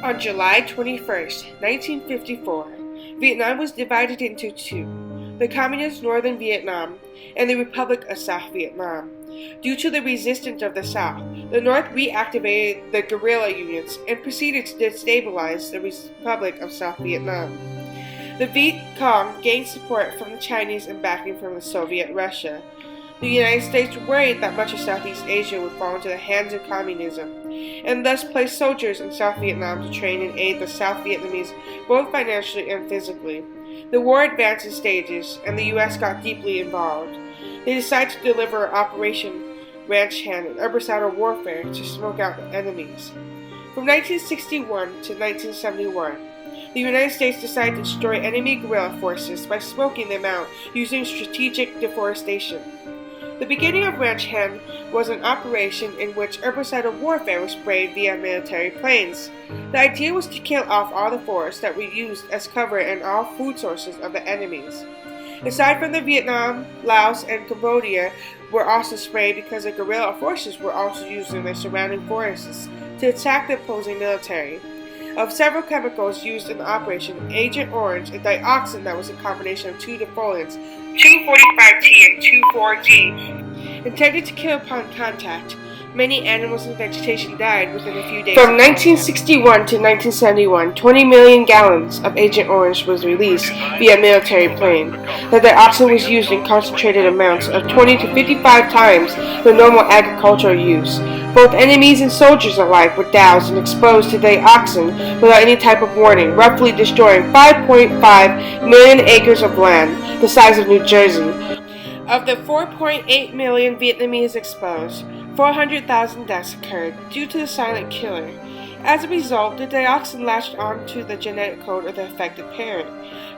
On July 21, 1954, Vietnam was divided into two, the Communist Northern Vietnam and the Republic of South Vietnam. Due to the resistance of the South, the North reactivated the guerrilla units and proceeded to destabilize the Republic of South Vietnam. The Viet Cong gained support from the Chinese and backing from the Soviet Russia. The United States worried that much of Southeast Asia would fall into the hands of communism, and thus placed soldiers in South Vietnam to train and aid the South Vietnamese both financially and physically. The war advanced in stages, and the U.S. got deeply involved. They decided to deliver Operation Ranch Hand and herbicidal warfare to smoke out enemies. From 1961 to 1971, the United States decided to destroy enemy guerrilla forces by smoking them out using strategic deforestation. The beginning of Ranch Hand was an operation in which herbicidal warfare was sprayed via military planes. The idea was to kill off all the forests that were used as cover and all food sources of the enemies. Aside from the Vietnam, Laos, and Cambodia were also sprayed because the guerrilla forces were also using their surrounding forests to attack the opposing military. Of several chemicals used in the operation, Agent Orange, a dioxin that was a combination of two defoliants, 2,45-T and 2,4-G, intended to kill upon contact. Many animals and vegetation died within a few days. From 1961 to 1971, 20 million gallons of Agent Orange was released via military plane. The dioxin was used in concentrated amounts of 20 to 55 times the normal agricultural use. Both enemies and soldiers alike were doused and exposed to dioxin without any type of warning, roughly destroying 5.5 million acres of land, the size of New Jersey. Of the 4.8 million Vietnamese exposed, 400,000 deaths occurred due to the silent killer. As a result, the dioxin latched onto the genetic code of the affected parent,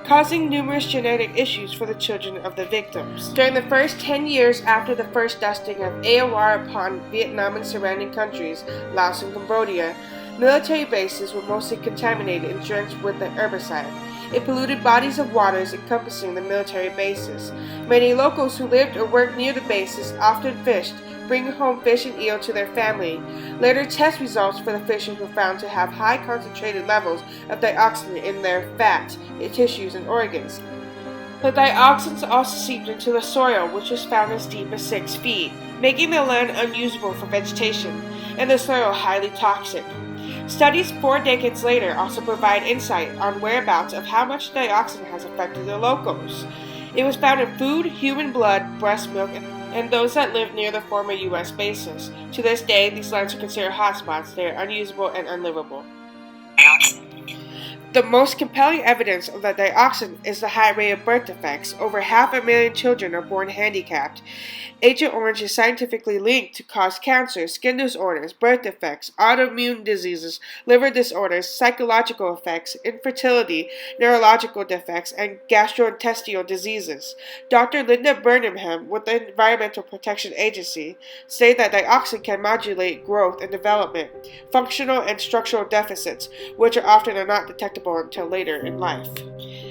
causing numerous genetic issues for the children of the victims. During the first 10 years after the first dusting of AOR upon Vietnam and surrounding countries, Laos and Cambodia, military bases were mostly contaminated and drenched with the herbicide. It polluted bodies of waters encompassing the military bases. Many locals who lived or worked near the bases often fished, bringing home fish and eel to their family. Later test results for the fishes were found to have high concentrated levels of dioxin in their fat, tissues, and organs. The dioxins also seeped into the soil, which was found as deep as 6 feet, making the land unusable for vegetation, and the soil highly toxic. Studies 4 decades later also provide insight on whereabouts of how much dioxin has affected the locals. It was found in food, human blood, breast milk, and those that lived near the former U.S. bases. To this day, these lands are considered hotspots. They are unusable and unlivable. The most compelling evidence of the dioxin is the high rate of birth defects. Over 500,000 children are born handicapped. Agent Orange is scientifically linked to cause cancer, skin disorders, birth defects, autoimmune diseases, liver disorders, psychological effects, infertility, neurological defects, and gastrointestinal diseases. Dr. Linda Burnham with the Environmental Protection Agency stated that dioxin can modulate growth and development, functional and structural deficits, which are often not detectable until later in life.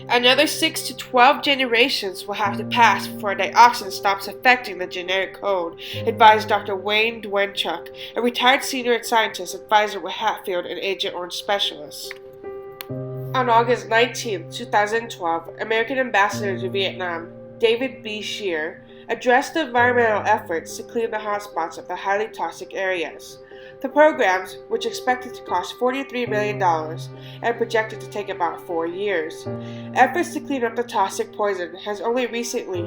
Another 6 to 12 generations will have to pass before dioxin stops affecting the genetic code, advised Dr. Wayne Dwenchuk, a retired senior scientist advisor with Hatfield and Agent Orange specialists. On August 19, 2012, American Ambassador to Vietnam, David B. Scheer, addressed the environmental efforts to clean the hotspots of the highly toxic areas. The programs, which expected to cost $43 million and projected to take about 4 years. Efforts to clean up the toxic poison has only recently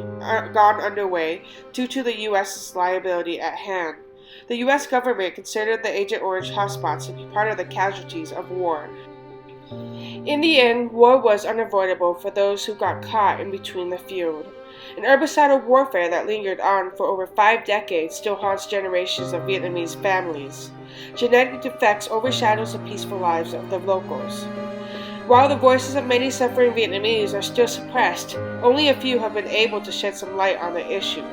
gone underway due to the U.S.'s liability at hand. The U.S. government considered the Agent Orange hotspots to be part of the casualties of war. In the end, war was unavoidable for those who got caught in between the field. An herbicidal warfare that lingered on for over 5 decades still haunts generations of Vietnamese families. Genetic defects overshadows the peaceful lives of the locals. While the voices of many suffering Vietnamese are still suppressed, only a few have been able to shed some light on the issue.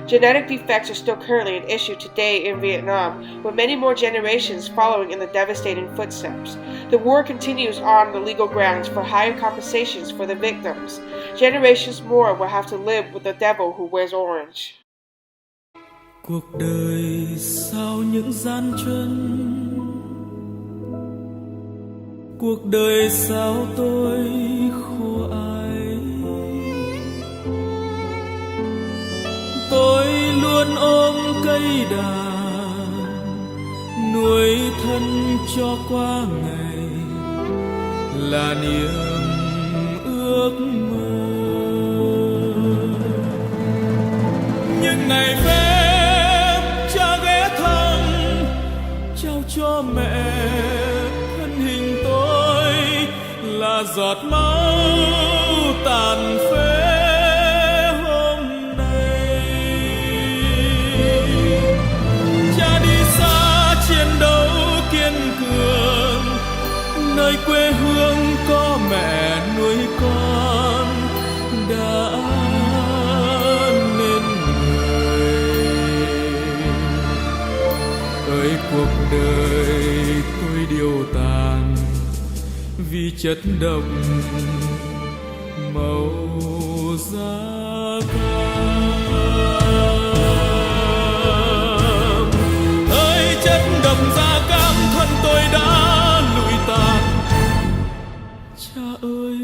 Genetic defects are still currently an issue today in Vietnam, with many more generations following in the devastating footsteps. The war continues on the legal grounds for higher compensations for the victims. Generations more will have to live with the devil who wears orange. Cuộc đời sau những gian truân cuộc đời sao tôi khổ ái. Tôi luôn ôm cây đàn nuôi thân cho qua ngày, là niềm ước mơ. Nhưng ngày phép cha ghé thăm, trao cho mẹ thân hình tôi, là giọt máu tàn phế hôm nay. Cha đi xa chiến đấu kiên cường, nơi quê hương có mẹ nuôi con đã nên người. Ơi cuộc đời tôi điều tàn vì chất độc màu da cam. Ơi chất độc da cam thân tôi đã lụi tàn. Cha ơi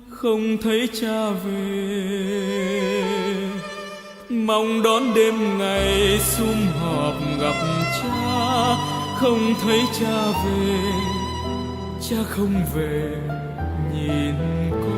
không thấy cha về, mong đón đêm ngày sum họp gặp cha. Không thấy cha về, cha không về nhìn con.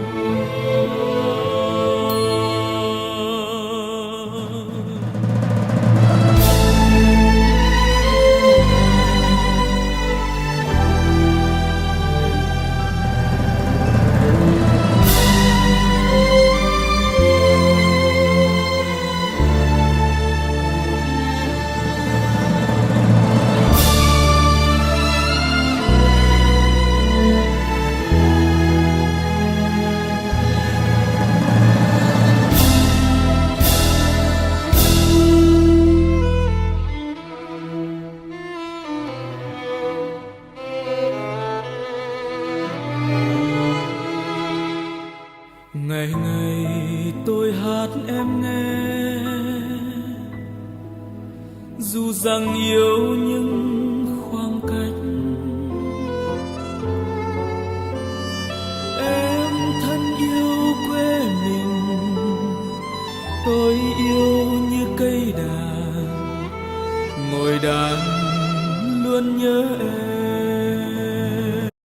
Ngày ngày tôi hát em nghe, dù rằng yêu những khoảng cách. Em thân yêu quê mình, tôi yêu như cây đàn, ngồi đàn luôn nhớ em.